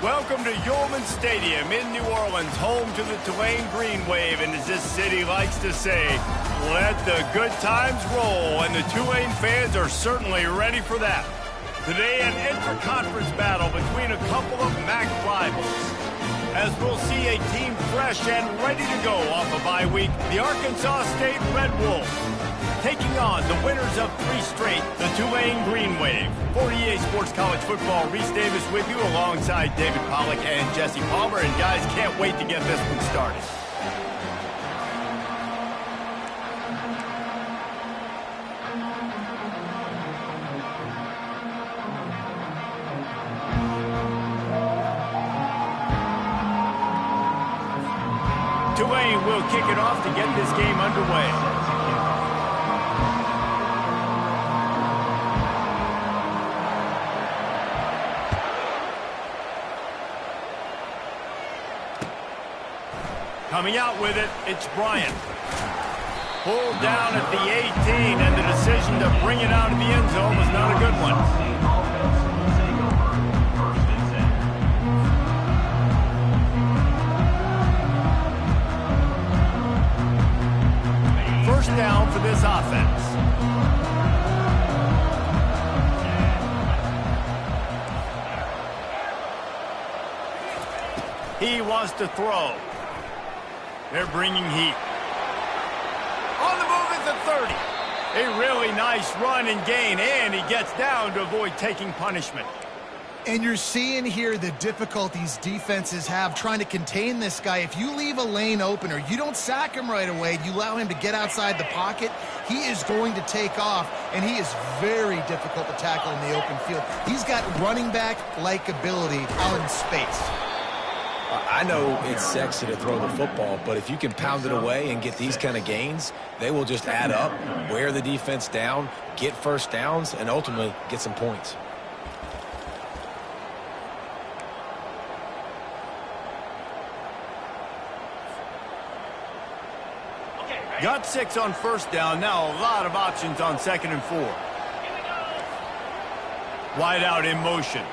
Welcome to Yulman Stadium in New Orleans, home to the Tulane Green Wave, and as this city likes to say, let the good times roll, and the Tulane fans are certainly ready for that. Today, an intra-conference battle between a couple of MAC rivals. As we'll see a team fresh and ready to go off a bye week, the Arkansas State Red Wolves taking on the winners of 3 straight, the Tulane Green Wave. 48 Sports College Football, Reese Davis with you alongside David Pollack and Jesse Palmer. And guys, can't wait to get this one started. Tulane will kick it off to get this game underway. Coming out with it, it's Bryant. Pulled down at the 18, and the decision to bring it out of the end zone was not a good one. First down for this offense. He wants to throw. They're bringing heat. On the move at the 30. A really nice run and gain, and he gets down to avoid taking punishment. And you're seeing here the difficulties defenses have trying to contain this guy. If you leave a lane open or you don't sack him right away, you allow him to get outside the pocket, he is going to take off, and he is very difficult to tackle in the open field. He's got running back-like ability out in space. I know it's sexy to throw the football, but if you can pound it away and get these kind of gains, they will just add up, wear the defense down, get first downs, and ultimately get some points. Got 6 on first down. Now a lot of options on 2nd and 4. Wide out in motion.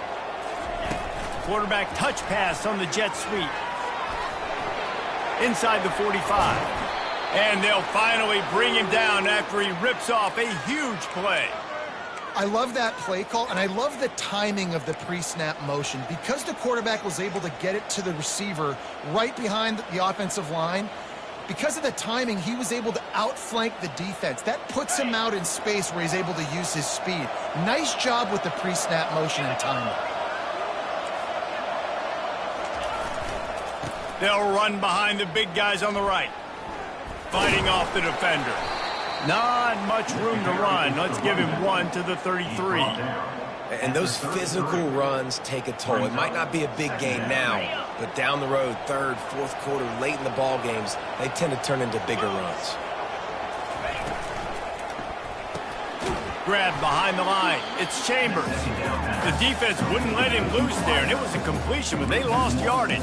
Quarterback touch pass on the jet sweep. Inside the 45. And they'll finally bring him down after he rips off a huge play. I love that play call, and I love the timing of the pre-snap motion. Because the quarterback was able to get it to the receiver right behind the offensive line, because of the timing, he was able to outflank the defense. That puts him out in space where he's able to use his speed. Nice job with the pre-snap motion and timing. They'll run behind the big guys on the right. Fighting off the defender. Not much room to run. Let's give him 1 to the 33. And those physical runs take a toll. It might not be a big gain now, but down the road, 3rd, 4th quarter, late in the ball games, they tend to turn into bigger runs. Grab behind the line. It's Chambers. The defense wouldn't let him loose there, and it was a completion, but they lost yardage.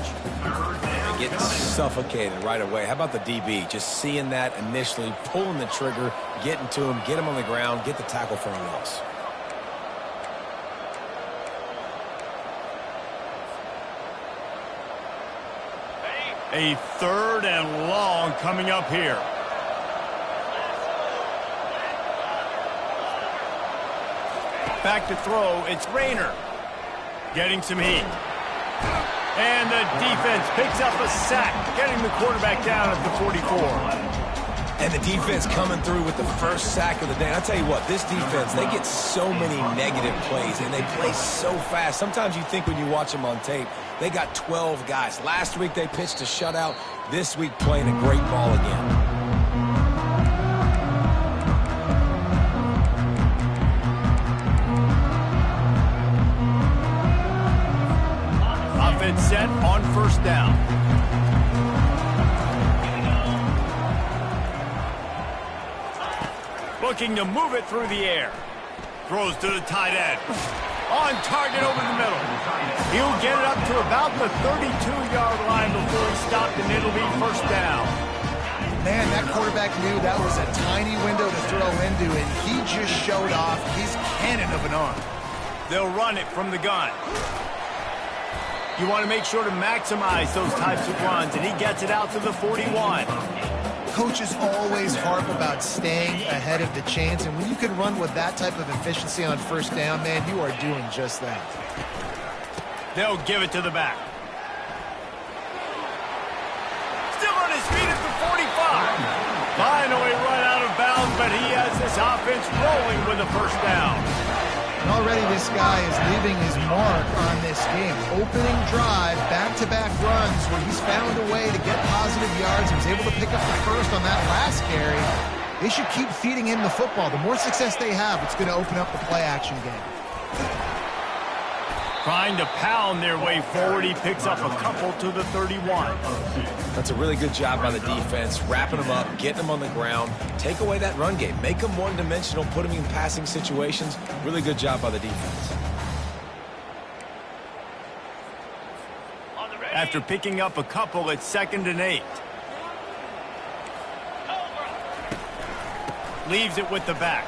Getting suffocated right away. How about the DB? Just seeing that initially, pulling the trigger, getting to him, get him on the ground, get the tackle for a loss. A 3rd and long coming up here. Back to throw, it's Rayner. Getting some heat. And the defense picks up a sack, getting the quarterback down at the 44. And the defense coming through with the first sack of the day. I'll tell you what, this defense, they get so many negative plays, and they play so fast. Sometimes you think when you watch them on tape, they got 12 guys. Last week they pitched a shutout. This week playing a great ball again. Offense set on first down. Looking to move it through the air. Throws to the tight end. On target over the middle. He'll get it up to about the 32-yard line before he stopped, and it'll be first down. Man, that quarterback knew that was a tiny window to throw into, and he just showed off his cannon of an arm. They'll run it from the gun. You want to make sure to maximize those types of runs, and he gets it out to the 41. Coaches always harp about staying ahead of the chains, and when you can run with that type of efficiency on first down, man, you are doing just that. They'll give it to the back. Still on his feet at the 45. Finally run out of bounds, but he has this offense rolling with a first down. And already this guy is leaving his mark on this game. Opening drive, back-to-back runs where he's found a way to get positive yards. He was able to pick up the first on that last carry. They should keep feeding him the football. The more success they have, it's going to open up the play-action game. Trying to pound their way forward, he picks up a couple to the 31. That's a really good job by the defense, wrapping them up, getting them on the ground. Take away that run game. Make them one-dimensional, put them in passing situations. Really good job by the defense. After picking up a couple, it's 2nd and 8. Leaves it with the back.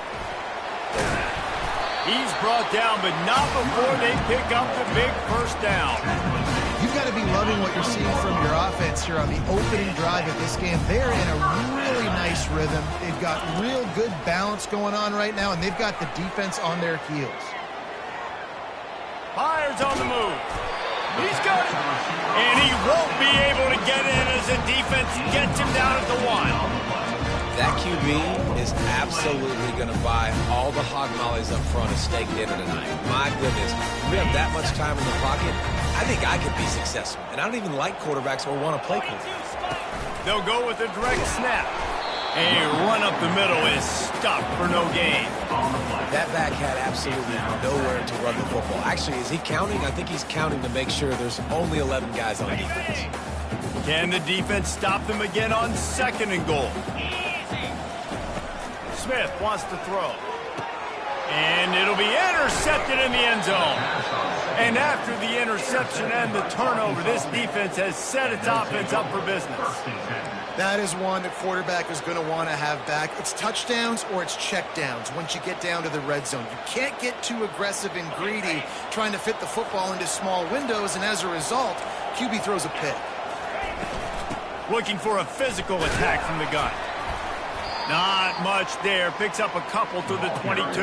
He's brought down, but not before they pick up the big first down. You've got to be loving what you're seeing from your offense here on the opening drive of this game. They're in a really nice rhythm. They've got real good balance going on right now, and they've got the defense on their heels. Fires on the move. He's got it. And he won't be able to get in as the defense gets him down at the 1. That QB is absolutely going to buy all the hog mollies up front of steak dinner tonight. My goodness, we have that much time in the pocket. I think I could be successful. And I don't even like quarterbacks or want to play quarterback. They'll go with a direct snap. A run up the middle is stopped for no gain. That back had absolutely nowhere to run the football. Actually, is he counting? I think he's counting to make sure there's only 11 guys on defense. Can the defense stop them again on 2nd and goal? Smith wants to throw. And it'll be intercepted in the end zone. And after the interception and the turnover, this defense has set its offense up for business. That is one the quarterback is going to want to have back. It's touchdowns or it's checkdowns once you get down to the red zone. You can't get too aggressive and greedy trying to fit the football into small windows, and as a result, QB throws a pick. Looking for a physical attack from the gun. Not much there. Picks up a couple to the 22.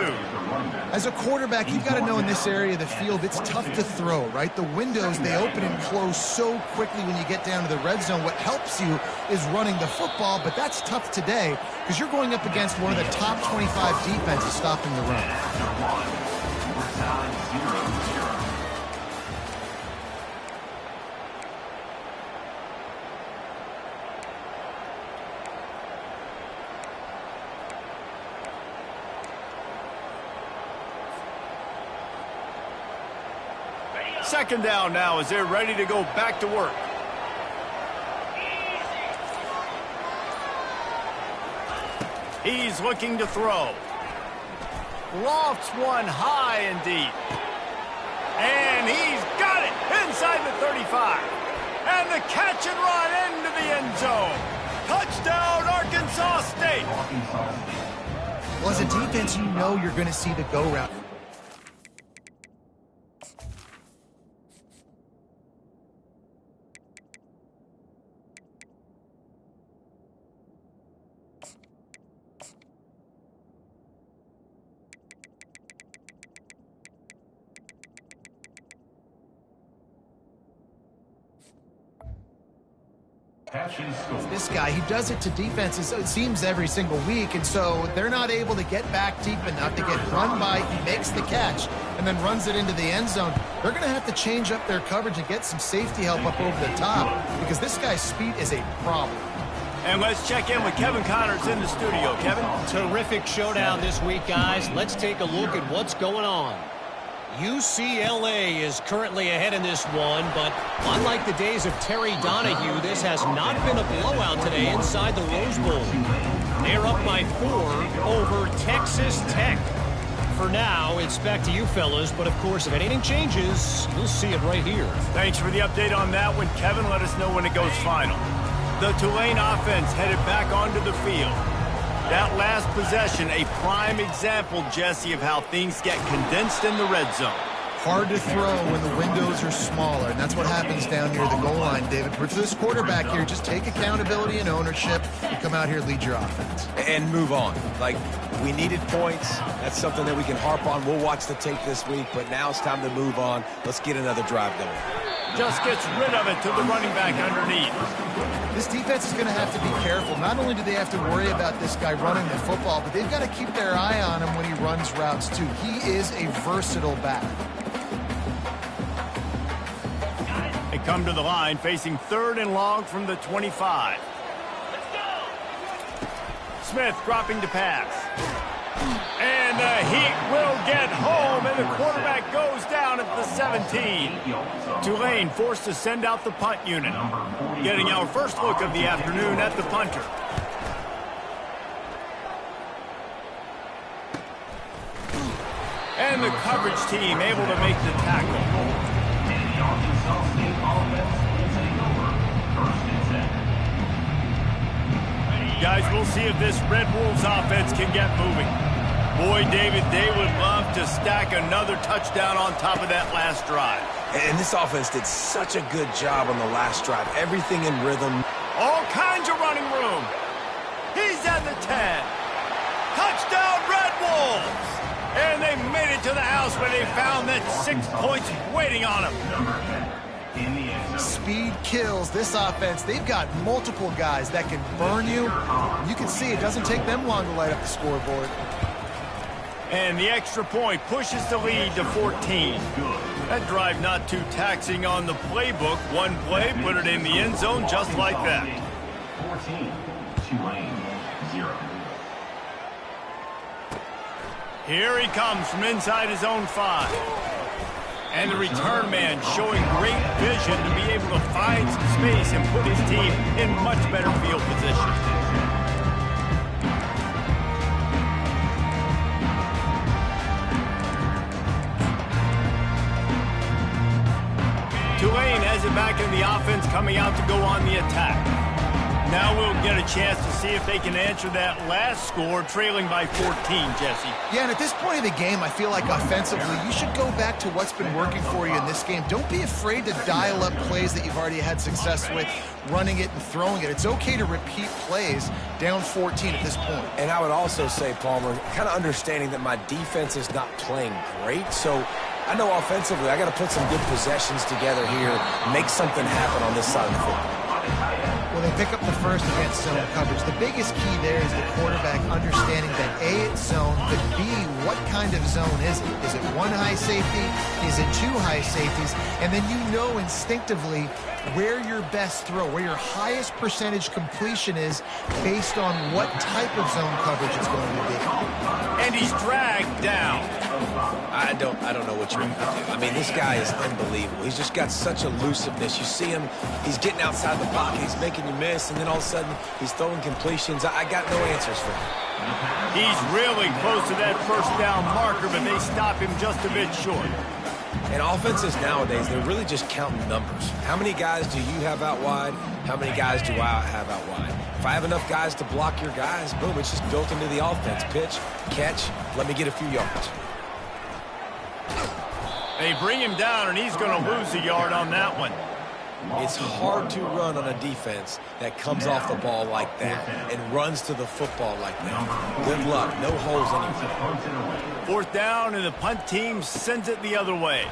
As a quarterback, you've got to know in this area of the field, it's tough to throw, right? The windows, they open and close so quickly when you get down to the red zone. What helps you is running the football, but that's tough today because you're going up against one of the top 25 defenses stopping the run. Second down now as they're ready to go back to work. He's looking to throw. Lofts one high and deep. And he's got it inside the 35. And the catch and run into the end zone. Touchdown, Arkansas State. Well, as a defense, you know you're going to see the go route. This guy, he does it to defenses, it seems, every single week, and so they're not able to get back deep enough to get run by. He makes the catch and then runs it into the end zone. They're going to have to change up their coverage and get some safety help up over the top because this guy's speed is a problem. And let's check in with Kevin Connors in the studio. Kevin? Terrific showdown this week, guys. Let's take a look at what's going on. UCLA is currently ahead in this one, but unlike the days of Terry Donahue, this has not been a blowout today inside the Rose Bowl. They're up by 4 over Texas Tech. For now, it's back to you fellas, but of course, if anything changes, you'll see it right here. Thanks for the update on that one, Kevin. Let us know when it goes final. The Tulane offense headed back onto the field. That last possession, a prime example, Jesse, of how things get condensed in the red zone. Hard to throw when the windows are smaller, and that's what happens down near the goal line, David. For this quarterback here, just take accountability and ownership and come out here, lead your offense. And move on. Like, we needed points. That's something that we can harp on. We'll watch the tape this week, but now it's time to move on. Let's get another drive going. Just gets rid of it to the running back underneath. This defense is going to have to be careful. Not only do they have to worry about this guy running the football, but they've got to keep their eye on him when he runs routes, too. He is a versatile back. They come to the line facing 3rd and long from the 25. Smith dropping to pass. And the Heat will get home, and the quarterback goes down at the 17. Tulane forced to send out the punt unit. Getting our first look of the afternoon at the punter. And the coverage team able to make the tackle. Guys, we'll see if this Red Wolves offense can get moving. Boy, David, they would love to stack another touchdown on top of that last drive. And this offense did such a good job on the last drive. Everything in rhythm. All kinds of running room. He's at the 10. Touchdown, Red Wolves! And they made it to the house where they found that 6 points waiting on them. Speed kills this offense. They've got multiple guys that can burn you. You can see it doesn't take them long to light up the scoreboard. And the extra point pushes the lead to 14. That drive not too taxing on the playbook. One play, put it in the end zone just like that. 14, Tulane, 0. Here he comes from inside his own 5. And the return man showing great vision to be able to find some space and put his team in much better field position. Tulane has it back in the offense, coming out to go on the attack. Now we'll get a chance to see if they can answer that last score, trailing by 14, Jesse. Yeah, and at this point of the game, I feel like offensively, you should go back to what's been working for you in this game. Don't be afraid to dial up plays that you've already had success with, running it and throwing it. It's okay to repeat plays down 14 at this point. And I would also say, Palmer, kind of understanding that my defense is not playing great, so I know offensively I got to put some good possessions together here, make something happen on this side of the football. Well, they pick up the first against zone coverage. The biggest key there is the quarterback understanding that A, it's zone, but B, what kind of zone is it? Is it one high safety? Is it two high safeties? And then you know instinctively where your best throw, where your highest percentage completion is based on what type of zone coverage it's going to be. And he's dragged down. I don't know what you're going to do. I mean, this guy is unbelievable. He's just got such elusiveness. You see him, he's getting outside the pocket, he's making you miss, and then all of a sudden he's throwing completions. I got no answers for him. He's really close to that first down marker, but they stop him just a bit short. And offenses nowadays, they're really just counting numbers. How many guys do you have out wide? How many guys do I have out wide? If I have enough guys to block your guys, boom, it's just built into the offense. Pitch, catch, let me get a few yards. They bring him down, and he's going to lose a yard on that one. It's hard to run on a defense that comes off the ball like that and runs to the football like that. Good luck. No holes anywhere. 4th down, and the punt team sends it the other way.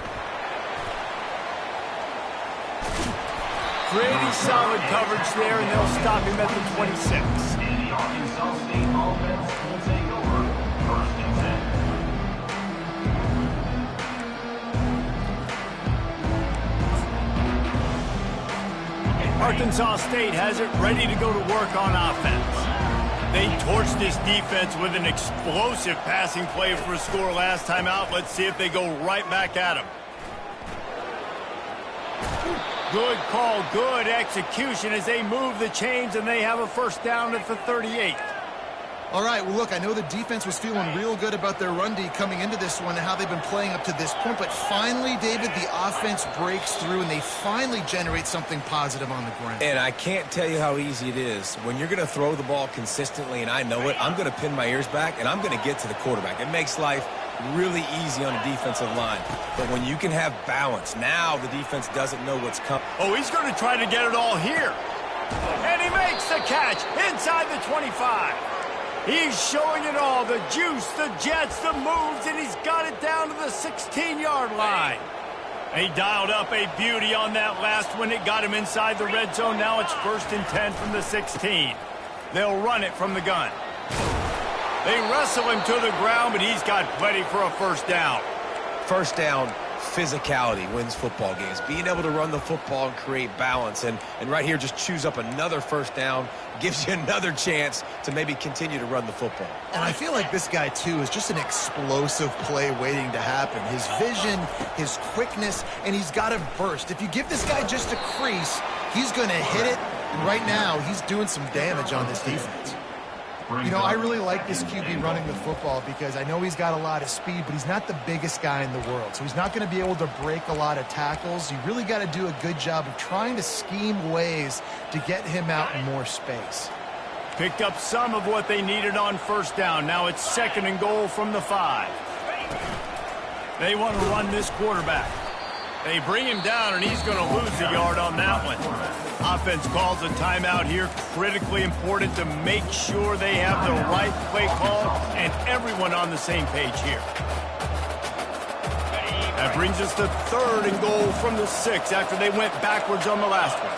Pretty solid coverage there, and they'll stop him at the 26. And the Arkansas State offense will take over 1st and 10. Arkansas State has it ready to go to work on offense. They torched this defense with an explosive passing play for a score last time out. Let's see if they go right back at him. Good call, good execution as they move the chains, and they have a first down at the 38. All right, well, look, I know the defense was feeling real good about their run D coming into this one and how they've been playing up to this point, but finally, David, the offense breaks through and they finally generate something positive on the ground. And I can't tell you how easy it is. When you're going to throw the ball consistently, and I know it, I'm going to pin my ears back, and I'm going to get to the quarterback. It makes life really easy on the defensive line. But when you can have balance, now the defense doesn't know what's coming. Oh, he's going to try to get it all here. And he makes the catch inside the 25. He's showing it all, the juice, the jets, the moves, and he's got it down to the 16-yard line. He dialed up a beauty on that last one. It got him inside the red zone. Now it's 1st and 10 from the 16. They'll run it from the gun. They wrestle him to the ground, but he's got plenty for a first down. First down, physicality wins football games. Being able to run the football and create balance. And right here, just choose up another first down, gives you another chance to maybe continue to run the football. And I feel like this guy, too, is just an explosive play waiting to happen. His vision, his quickness, and he's got a burst. If you give this guy just a crease, he's going to hit it. And right now, he's doing some damage on this defense. You know, I really like this QB running the football because I know he's got a lot of speed, but he's not the biggest guy in the world. So he's not going to be able to break a lot of tackles. You really got to do a good job of trying to scheme ways to get him out in more space. Picked up some of what they needed on first down. Now it's 2nd and goal from the 5. They want to run this quarterback. They bring him down, and he's going to lose a yard on that one. Offense calls a timeout here. Critically important to make sure they have the right play call and everyone on the same page here. That brings us to 3rd and goal from the 6 after they went backwards on the last one.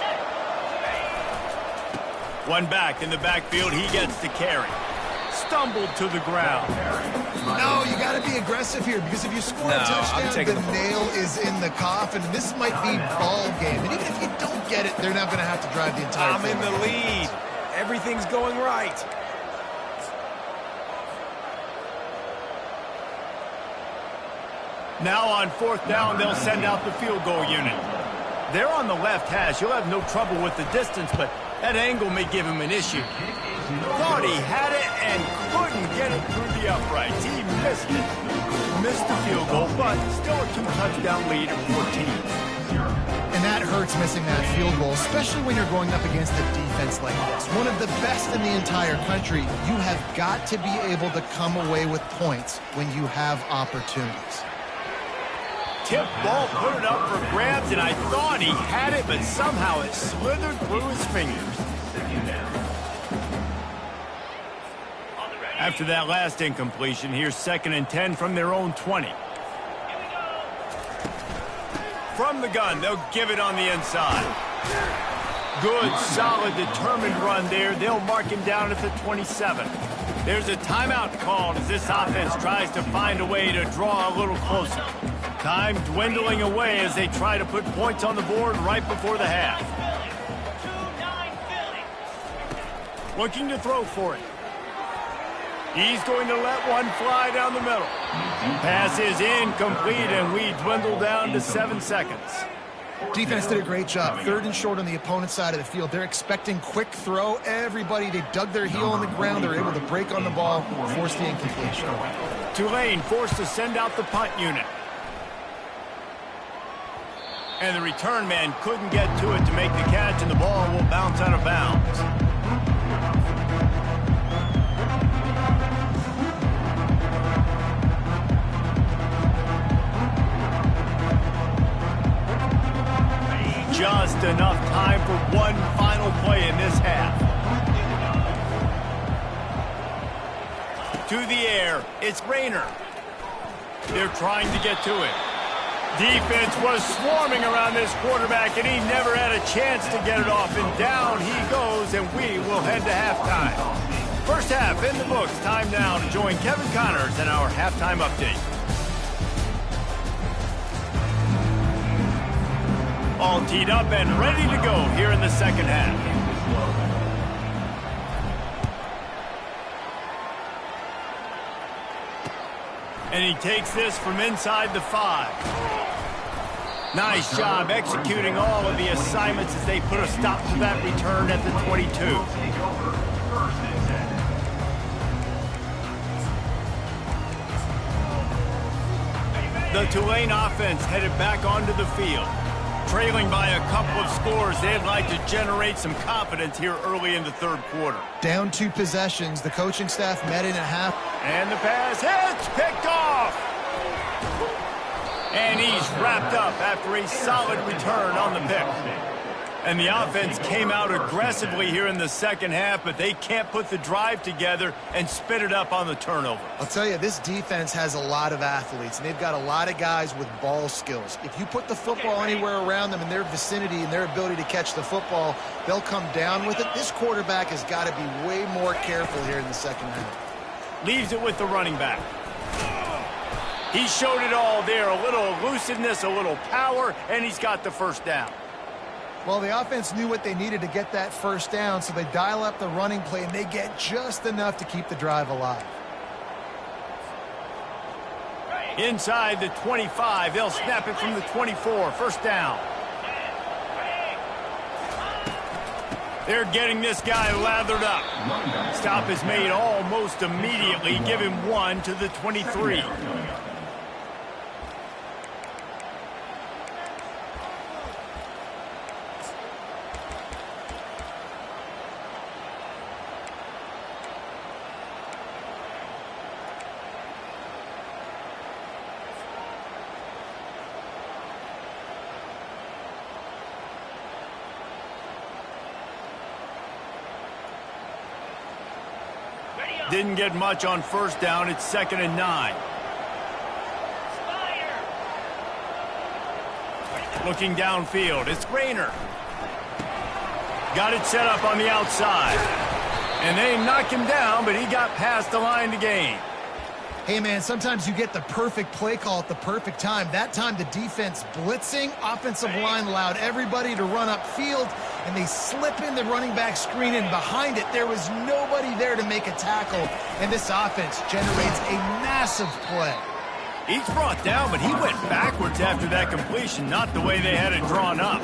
One back in the backfield. He gets the carry. Stumbled to the ground. No, you got to be aggressive here because if you score a touchdown, the nail is in the coffin. And this might be ball game. And even if you don't get it, they're not going to have to drive the entire I'm in the lead. Everything's going right. Now on 4th down, they'll send out the field goal unit. They're on the left hash. He'll have no trouble with the distance, but that angle may give him an issue. Thought he had it and couldn't get it through the uprights. He missed it. Missed the field goal, but still a 2-touchdown lead of 14. And that hurts missing that field goal, especially when you're going up against a defense like this. One of the best in the entire country. You have got to be able to come away with points when you have opportunities. Tip ball, put it up for grabs, and I thought he had it, but somehow it slithered through his fingers. After that last incompletion, here's 2nd and 10 from their own 20. From the gun, they'll give it on the inside. Good, solid, determined run there. They'll mark him down at the 27. There's a timeout called as this offense tries to find a way to draw a little closer. Time dwindling away as they try to put points on the board right before the half. Looking to throw for it. He's going to let one fly down the middle. Pass is incomplete, and we dwindle down to 7 seconds. Defense did a great job. 3rd and short on the opponent's side of the field. They're expecting quick throw. Everybody, they dug their heel on the ground. They're able to break on the ball, force the incompletion. Tulane forced to send out the punt unit. And the return man couldn't get to it to make the catch, and the ball will bounce out of bounds. Just enough time for one final play in this half. To the air, it's Rayner. They're trying to get to it. Defense was swarming around this quarterback, and he never had a chance to get it off. And down he goes, and we will head to halftime. First half in the books. Time now to join Kevin Connors in our halftime update. All teed up and ready to go here in the second half. And he takes this from inside the 5. Nice job executing all of the assignments as they put a stop to that return at the 22. The Tulane offense headed back onto the field. Trailing by a couple of scores, they'd like to generate some confidence here early in the third quarter. Down 2 possessions. The coaching staff met in at half. And the pass hits, picked off. And he's wrapped up after a solid return on the pick. And the offense came out aggressively here in the second half, but they can't put the drive together and spit it up on the turnover. I'll tell you, this defense has a lot of athletes, and they've got a lot of guys with ball skills. If you put the football anywhere around them in their vicinity and their ability to catch the football, they'll come down with it. This quarterback has got to be way more careful here in the second half. Leaves it with the running back. He showed it all there, a little elusiveness, a little power, and he's got the first down. Well, the offense knew what they needed to get that first down, so they dial up the running play, and they get just enough to keep the drive alive. Inside the 25, they'll snap it from the 24, first down. They're getting this guy lathered up. Stop is made almost immediately. Give him 1 to the 23. Didn't get much on first down. It's 2nd and 9. Looking downfield. It's Rayner. Got it set up on the outside. And they knocked him down, but he got past the line to gain. Hey, man, sometimes you get the perfect play call at the perfect time. That time, the defense blitzing. Offensive line allowed everybody to run upfield, and they slip in the running back screen, and behind it, there was nobody there to make a tackle, and this offense generates a massive play. He's brought down, but he went backwards after that completion, not the way they had it drawn up.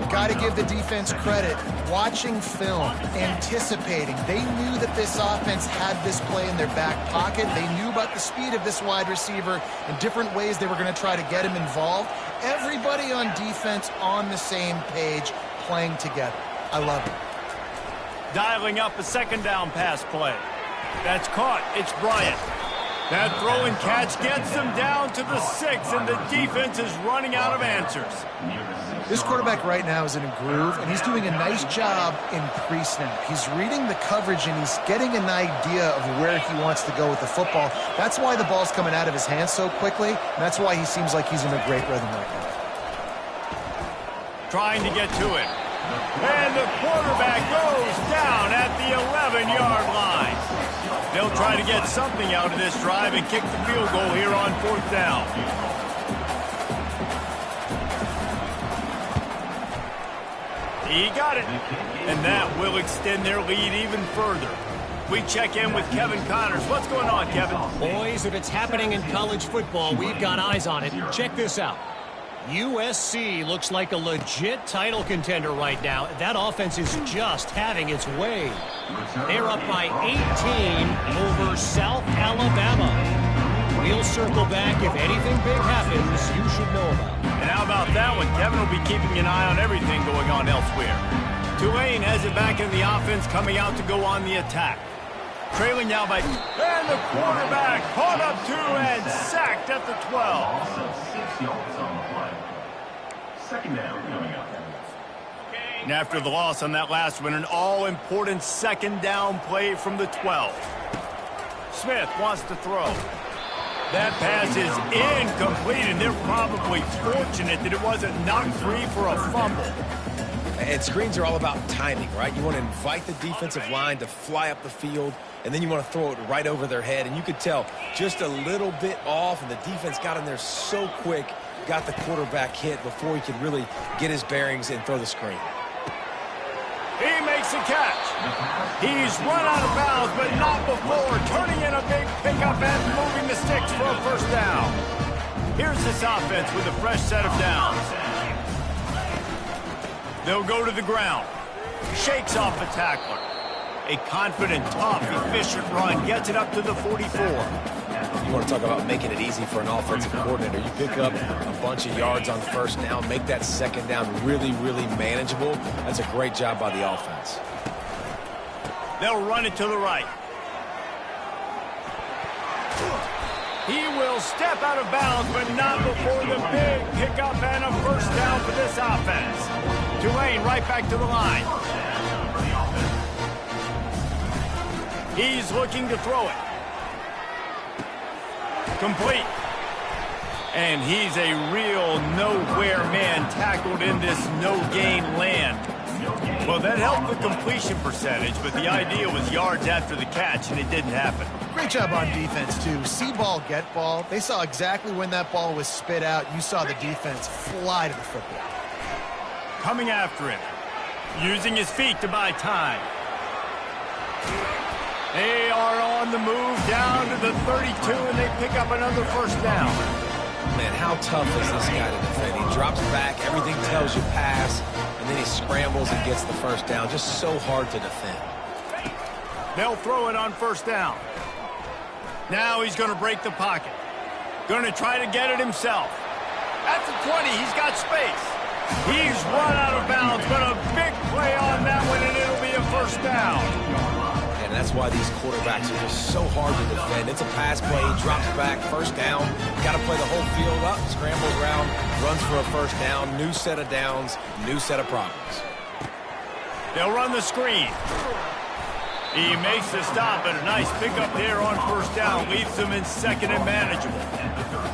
Got to give the defense credit. Watching film, anticipating. They knew that this offense had this play in their back pocket. They knew about the speed of this wide receiver and different ways they were going to try to get him involved. Everybody on defense on the same page, playing together. I love it. Dialing up a 2nd down pass play. That's caught. It's Bryant. That throw and catch gets them down to the 6, and the defense is running out of answers. This quarterback right now is in a groove, and he's doing a nice job in pre-snap. He's reading the coverage, and he's getting an idea of where he wants to go with the football. That's why the ball's coming out of his hands so quickly, and that's why he seems like he's in a great rhythm right now. Trying to get to it. And the quarterback goes down at the 11-yard line. They'll try to get something out of this drive and kick the field goal here on 4th down. He got it, and that will extend their lead even further. We check in with Kevin Connors. What's going on, Kevin? Boys, if it's happening in college football, we've got eyes on it. Check this out. USC looks like a legit title contender right now. That offense is just having its way. They're up by 18 over South Alabama. We'll circle back. If anything big happens, you should know about it. And how about that one? Kevin will be keeping an eye on everything going on elsewhere. Tulane has it back in the offense, coming out to go on the attack. Trailing now by... And the quarterback caught up 2 and sacked at the 12. Also 6 yards on the play. 2nd down coming up. And after the loss on that last one, an all-important 2nd down play from the 12. Smith wants to throw. That pass is incomplete, and they're probably fortunate that it wasn't knocked free for a fumble. And screens are all about timing, right? You want to invite the defensive line to fly up the field, and then you want to throw it right over their head. And you could tell just a little bit off, and the defense got in there so quick, got the quarterback hit before he could really get his bearings and throw the screen. He makes a catch. He's run out of bounds, but not before turning in a big pickup and moving the sticks for a first down. Here's this offense with a fresh set of downs. They'll go to the ground. Shakes off the tackler. A confident, tough, efficient run gets it up to the 44. You want to talk about making it easy for an offensive coordinator. You pick up a bunch of yards on first down, make that second down really, really manageable. That's a great job by the offense. They'll run it to the right. He will step out of bounds, but not before the big pickup and a first down for this offense. Tulane right back to the line. He's looking to throw it. Complete. And he's a real nowhere man tackled in this no-gain land. Well, that helped the completion percentage, but the idea was yards after the catch, and it didn't happen. Great job on defense, too. See ball, get ball. They saw exactly when that ball was spit out. You saw the defense fly to the football. Coming after him. Using his feet to buy time. They are on the move down to the 32, and they pick up another first down. Man, how tough is this guy to defend? He drops back, everything tells you pass, and then he scrambles and gets the first down. Just so hard to defend. They'll throw it on first down. Now he's going to break the pocket. Going to try to get it himself. At the 20, he's got space. He's run out of bounds, but a big play on that one, and it'll be a first down. And that's why these quarterbacks are just so hard to defend. It's a pass play, he drops back, first down. Got to play the whole field up, scrambles around, runs for a first down, new set of downs, new set of problems. They'll run the screen. He makes the stop, and a nice pickup there on first down. Leaves them in second and manageable.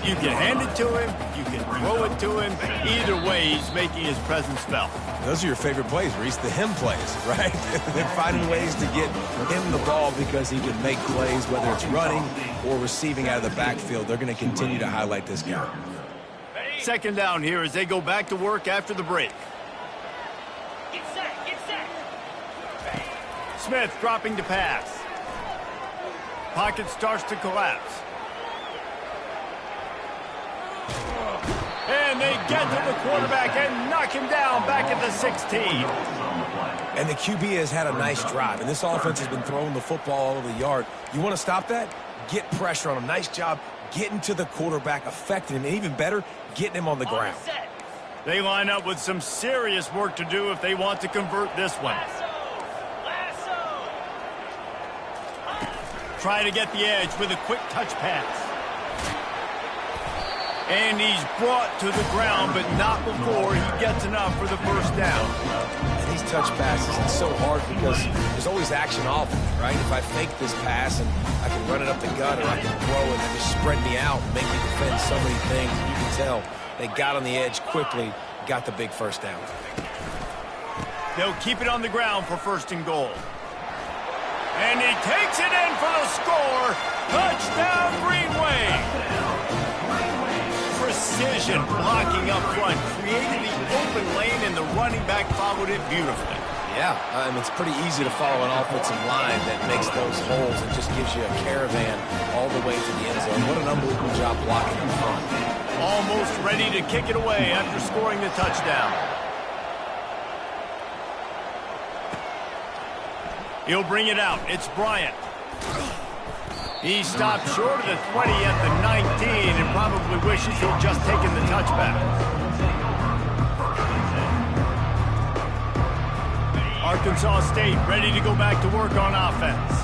You can hand it to him, you can throw it to him. Either way, he's making his presence felt. Those are your favorite plays, Reese, the him plays, right? They're finding ways to get him the ball because he can make plays, whether it's running or receiving out of the backfield. They're going to continue to highlight this guy. Second down here as they go back to work after the break. Get set, get set. Smith dropping to pass. Pocket starts to collapse. And they get to the quarterback and knock him down back at the 16. And the QB has had a nice drive, and this offense has been throwing the football all over the yard. You want to stop that? Get pressure on him. Nice job getting to the quarterback, affecting him, and even better, getting him on the ground. They line up with some serious work to do if they want to convert this one. Try to get the edge with a quick touch pass. And he's brought to the ground, but not before he gets enough for the first down. And these touch passes, it's so hard because there's always action off of it, right? If I fake this pass and I can run it up the gut or I can throw it and just spread me out and make me defend so many things, you can tell they got on the edge quickly, got the big first down. They'll keep it on the ground for first and goal. And he takes it in for the score. Touchdown, Greenway. Precision blocking up front, created the open lane, and the running back followed it beautifully. Yeah, it's pretty easy to follow an offensive line that makes those holes and just gives you a caravan all the way to the end zone. What an unbelievable job blocking up front. Almost ready to kick it away after scoring the touchdown. He'll bring it out. It's Bryant. He stopped short of the 20 at the 19 and probably wishes he'd just taken the touchback. Arkansas State ready to go back to work on offense.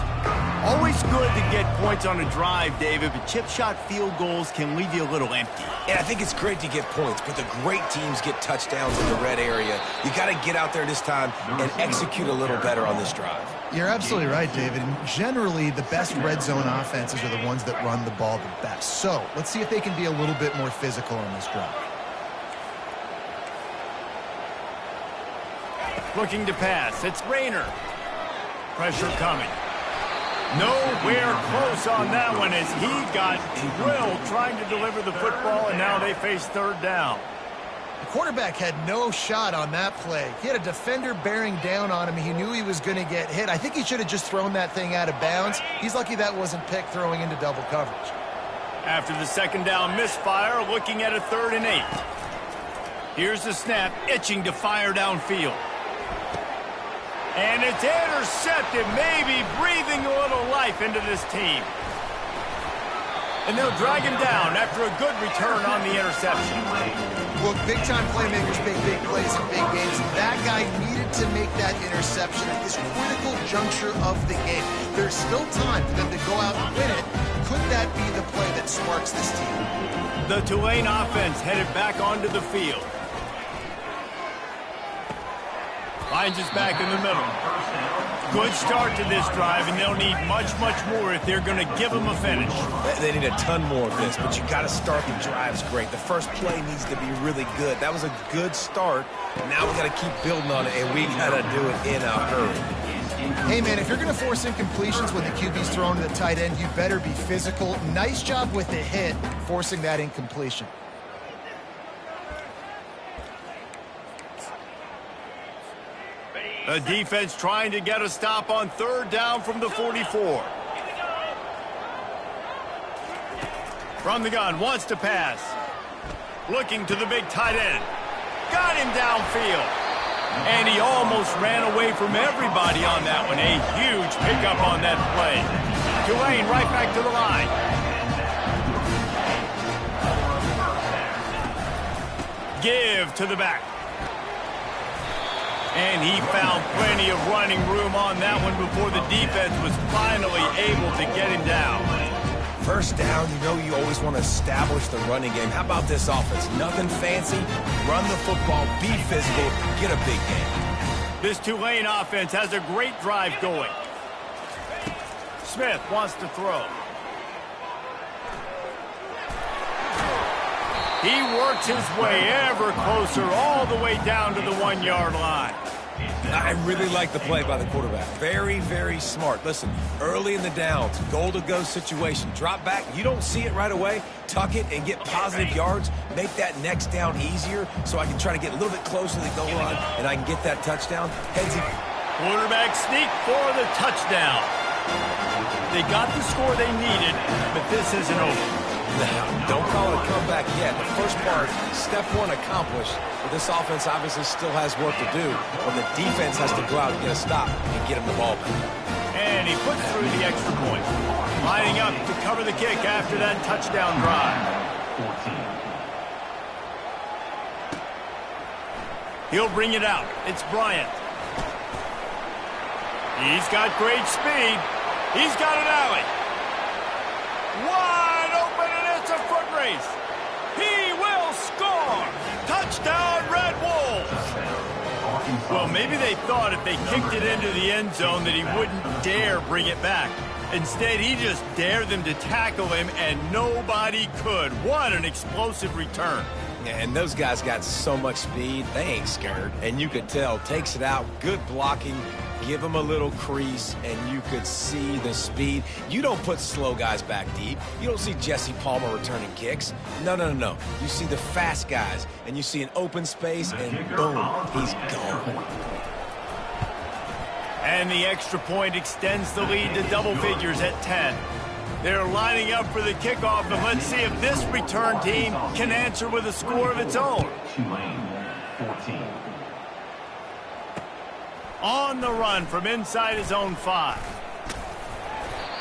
Always good to get points on a drive, David, but chip shot field goals can leave you a little empty. Yeah, I think it's great to get points, but the great teams get touchdowns in the red area. You got to get out there this time and execute a little better on this drive. You're absolutely right, David. And generally, the best red zone offenses are the ones that run the ball the best. So let's see if they can be a little bit more physical on this drive. Looking to pass. It's Rayner. Pressure coming. Nowhere close on that one as he got drilled trying to deliver the football, and now they face third down. The quarterback had no shot on that play. He had a defender bearing down on him. He knew he was going to get hit. I think he should have just thrown that thing out of bounds. He's lucky that wasn't picked throwing into double coverage. After the second down misfire, looking at a 3rd and 8. Here's the snap, itching to fire downfield. And it's intercepted, maybe breathing a little life into this team. And they'll drag him down after a good return on the interception. Look, big-time playmakers make big plays in big games. That guy needed to make that interception at this critical juncture of the game. There's still time for them to go out and win it. Could that be the play that sparks this team? The Tulane offense headed back onto the field. Finds us back in the middle. Good start to this drive, and they'll need much, much more if they're going to give them a finish. They need a ton more of this, but you got to start the drives great. The first play needs to be really good. That was a good start. Now we got to keep building on it, and we got to do it in a hurry. Hey, man, if you're going to force incompletions when the QB's thrown to the tight end, you better be physical. Nice job with the hit, forcing that incompletion. The defense trying to get a stop on third down from the 44. From the gun, wants to pass. Looking to the big tight end. Got him downfield. And he almost ran away from everybody on that one. A huge pickup on that play. Tulane right back to the line. Give to the back. And he found plenty of running room on that one before the defense was finally able to get him down. First down, you know you always want to establish the running game. How about this offense? Nothing fancy. Run the football, be physical, get a big game. This Tulane offense has a great drive going. Smith wants to throw. He works his way ever closer all the way down to the 1-yard line. I really like the play by the quarterback. Very, very smart. Listen, early in the downs, goal-to-go situation. Drop back. You don't see it right away. Tuck it and get positive yards. Make that next down easier so I can try to get a little bit closer to the goal line and I can get that touchdown. Headsy. Quarterback sneak for the touchdown. They got the score they needed, but this isn't over. Don't call it a comeback yet. The first part, step one accomplished, but this offense obviously still has work to do, but the defense has to go out and get a stop and get him the ball back. And he puts through the extra point. Lining up to cover the kick after that touchdown drive. He'll bring it out. It's Bryant. He's got great speed. He's got an alley. Wide open, and it's a foot race. He will score. Touchdown, Red Wolves. Well, maybe they thought if they kicked it into the end zone that he wouldn't dare bring it back. Instead, he just dared them to tackle him, and nobody could. What an explosive return. And those guys got so much speed, they ain't scared. And you could tell, takes it out, good blocking, give them a little crease, and you could see the speed. You don't put slow guys back deep. You don't see Jesse Palmer returning kicks. No, no, no, no. You see the fast guys, and you see an open space, and boom, he's gone. And the extra point extends the lead to double figures at 10. They're lining up for the kickoff, and let's see if this return team can answer with a score of its own. Tulane, 14. On the run from inside his own 5.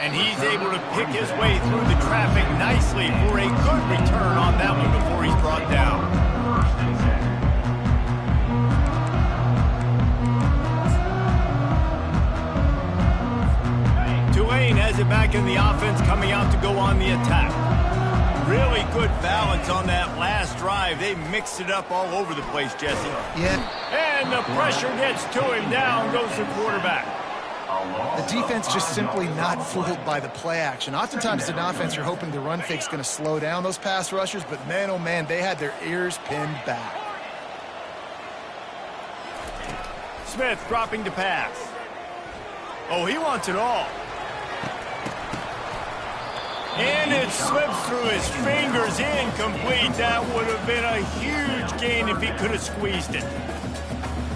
And he's able to pick his way through the traffic nicely for a good return on that one before he's brought down. Tulane has it back in the offense, coming out to go on the attack. Really good balance on that last drive. They mixed it up all over the place, Jesse. Yeah. And the pressure gets to him. Down goes the quarterback. The defense just simply not fooled by the play action. Oftentimes, in offense, you're hoping the run fake's going to slow down those pass rushers, but man, oh man, they had their ears pinned back. Smith dropping to pass. Oh, he wants it all. And it slips through his fingers, incomplete. That would have been a huge gain if he could have squeezed it.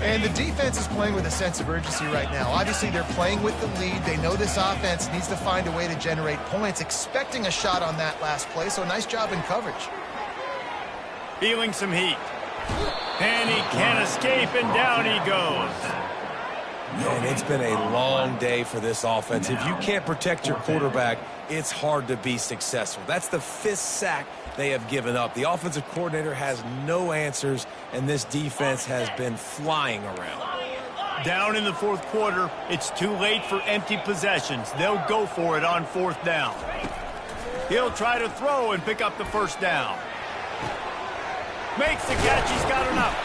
And the defense is playing with a sense of urgency right now. Obviously, they're playing with the lead. They know this offense needs to find a way to generate points, expecting a shot on that last play, so nice job in coverage. Feeling some heat. And he can't escape, and down he goes. And it's been a long day for this offense. If you can't protect your quarterback, it's hard to be successful. That's the 5th sack they have given up. The offensive coordinator has no answers, and this defense has been flying around. Down in the 4th quarter, it's too late for empty possessions. They'll go for it on 4th down. He'll try to throw and pick up the 1st down. Makes the catch. He's got enough.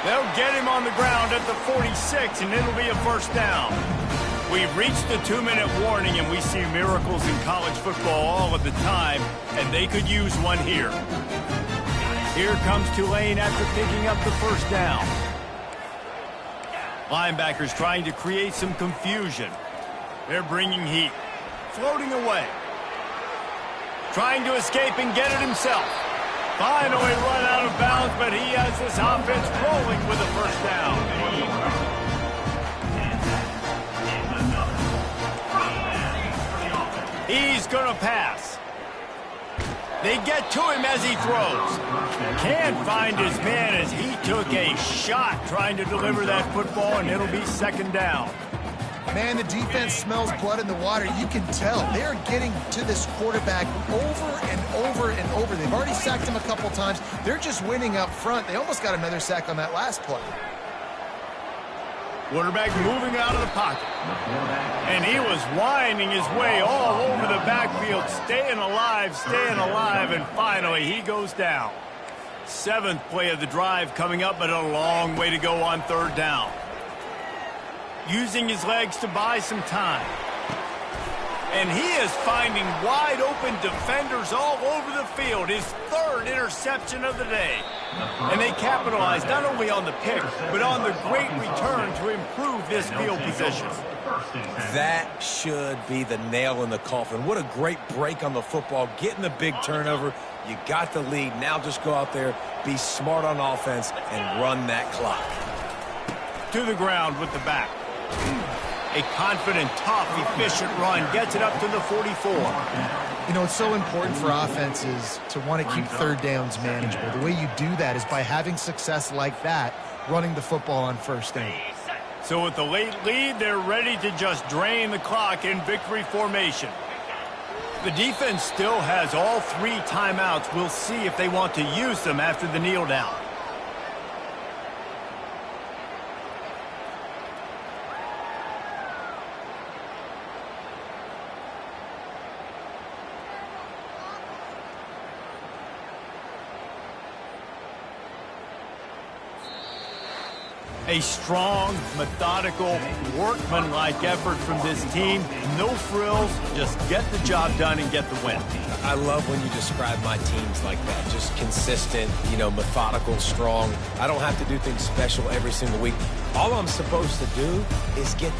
They'll get him on the ground at the 46, and it'll be a 1st down. We've reached the 2-minute warning, and we see miracles in college football all of the time, and they could use one here. Here comes Tulane after picking up the 1st down. Linebackers trying to create some confusion. They're bringing heat. Floating away. Trying to escape and get it himself. Finally run out of bounds, but he has this offense rolling with a 1st down. He's going to pass. They get to him as he throws. Can't find his man as he took a shot trying to deliver that football, and it'll be 2nd down. Man, the defense smells blood in the water. You can tell. They're getting to this quarterback over and over and over. They've already sacked him a couple times. They're just winning up front. They almost got another sack on that last play. Quarterback moving out of the pocket. And he was winding his way all over the backfield, staying alive, and finally he goes down. 7th play of the drive coming up, but a long way to go on 3rd down. Using his legs to buy some time. And he is finding wide-open defenders all over the field. His 3rd interception of the day. And they capitalized not only on the pick, but on the great return to improve this field position. That should be the nail in the coffin. What a great break on the football. Getting the big turnover. You got the lead. Now just go out there, be smart on offense, and run that clock. To the ground with the back. A confident, tough, efficient run. Gets it up to the 44. You know, it's so important for offenses to want to keep 3rd downs manageable. The way you do that is by having success like that, running the football on 1st down. So with the late lead, they're ready to just drain the clock in victory formation. The defense still has all 3 timeouts. We'll see if they want to use them after the kneel down. A strong, methodical, workmanlike effort from this team. No frills, just get the job done and get the win. I love when you describe my teams like that. Just consistent, you know, methodical, strong. I don't have to do things special every single week. All I'm supposed to do is get